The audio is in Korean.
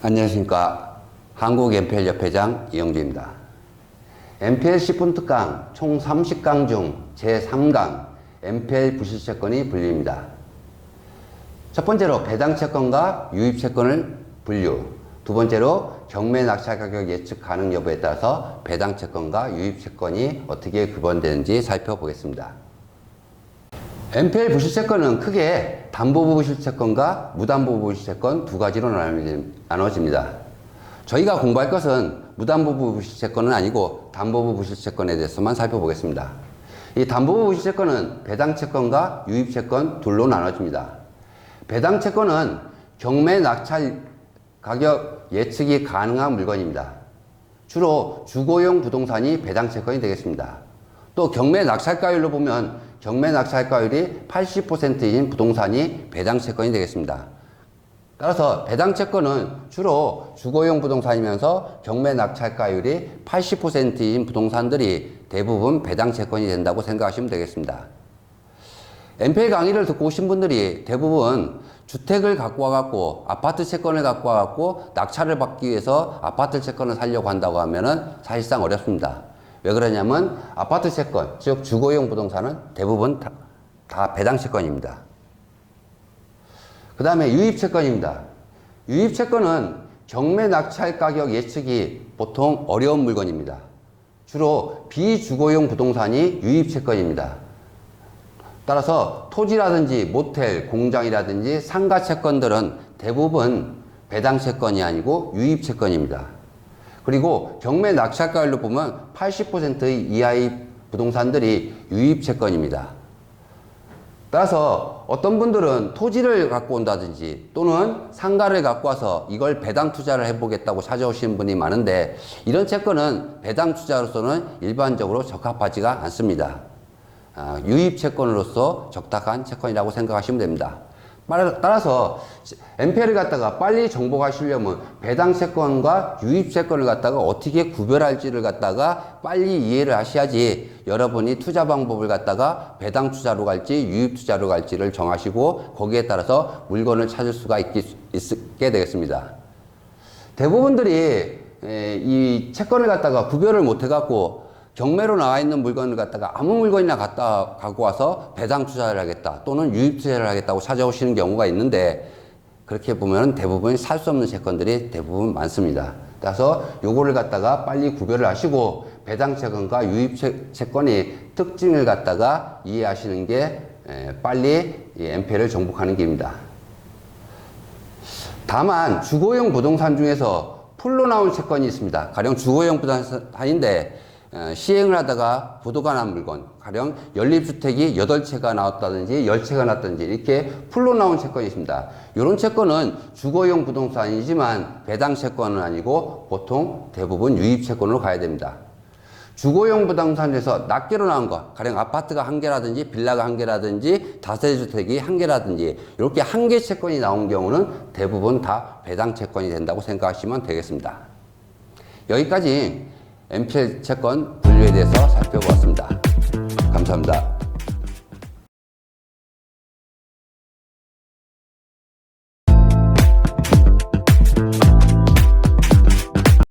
안녕하십니까. 한국MPL협회장 이영주입니다. MPL 10분 특강 총 30강 중 제3강 MPL 부실채권이 분류입니다. 첫 번째로 배당채권과 유입채권을 분류, 두 번째로 경매 낙찰 가격 예측 가능 여부에 따라서 배당채권과 유입채권이 어떻게 구분되는지 살펴보겠습니다. MPL 부실채권은 크게 담보부 부실채권과 무담보부 부실채권 두 가지로 나눠집니다. 저희가 공부할 것은 무담보부 부실채권은 아니고 담보부 부실채권에 대해서만 살펴보겠습니다. 이 담보부 부실채권은 배당채권과 유입채권 둘로 나눠집니다. 배당채권은 경매 낙찰 가격 예측이 가능한 물건입니다. 주로 주거용 부동산이 배당채권이 되겠습니다. 또 경매 낙찰가율로 보면 경매 낙찰가율이 80%인 부동산이 배당채권이 되겠습니다. 따라서 배당채권은 주로 주거용 부동산이면서 경매 낙찰가율이 80%인 부동산들이 대부분 배당채권이 된다고 생각하시면 되겠습니다. MPL 강의를 듣고 오신 분들이 대부분 주택을 갖고 와갖고 아파트 채권을 갖고 와갖고 낙찰을 받기 위해서 아파트 채권을 살려고 한다고 하면은 사실상 어렵습니다. 왜 그러냐면 아파트 채권, 즉 주거용 부동산은 대부분 다 배당 채권입니다. 그 다음에 유입 채권입니다. 유입 채권은 경매 낙찰 가격 예측이 보통 어려운 물건입니다. 주로 비주거용 부동산이 유입 채권입니다. 따라서 토지라든지 모텔, 공장이라든지 상가 채권들은 대부분 배당 채권이 아니고 유입 채권입니다. 그리고 경매 낙찰가율로 보면 80% 이하의 부동산들이 유입채권입니다. 따라서 어떤 분들은 토지를 갖고 온다든지 또는 상가를 갖고 와서 이걸 배당 투자를 해보겠다고 찾아오시는 분이 많은데 이런 채권은 배당 투자로서는 일반적으로 적합하지가 않습니다. 유입채권으로서 적당한 채권이라고 생각하시면 됩니다. 따라서 MPL을 갖다가 빨리 정복하시려면 배당채권과 유입채권을 갖다가 어떻게 구별할지를 갖다가 빨리 이해를 하셔야지 여러분이 투자 방법을 갖다가 배당 투자로 갈지 유입 투자로 갈지를 정하시고 거기에 따라서 물건을 찾을 수가 있게 되겠습니다. 대부분들이 이 채권을 갖다가 구별을 못 해갖고 경매로 나와 있는 물건을 갖다가 아무 물건이나 갖고 와서 배당 투자를 하겠다 또는 유입 투자를 하겠다고 찾아오시는 경우가 있는데 그렇게 보면 대부분 살 수 없는 채권들이 대부분 많습니다. 따라서 요거를 갖다가 빨리 구별을 하시고 배당 채권과 유입 채권의 특징을 갖다가 이해하시는 게 빨리 MPL을 정복하는 길입니다. 다만 주거용 부동산 중에서 풀로 나온 채권이 있습니다. 가령 주거용 부동산인데 시행을 하다가 부도가 난 물건, 가령 연립주택이 8채가 나왔다든지 10채가 났다든지 이렇게 풀로 나온 채권이 있습니다. 이런 채권은 주거용 부동산이지만 배당 채권은 아니고 보통 대부분 유입 채권으로 가야 됩니다. 주거용 부동산에서 낱개로 나온 것, 가령 아파트가 1개라든지 빌라가 1개라든지 다세대주택이 1개라든지 이렇게 1개 채권이 나온 경우는 대부분 다 배당 채권이 된다고 생각하시면 되겠습니다. 여기까지 MPL 채권 분류에 대해서 살펴보았습니다. 감사합니다.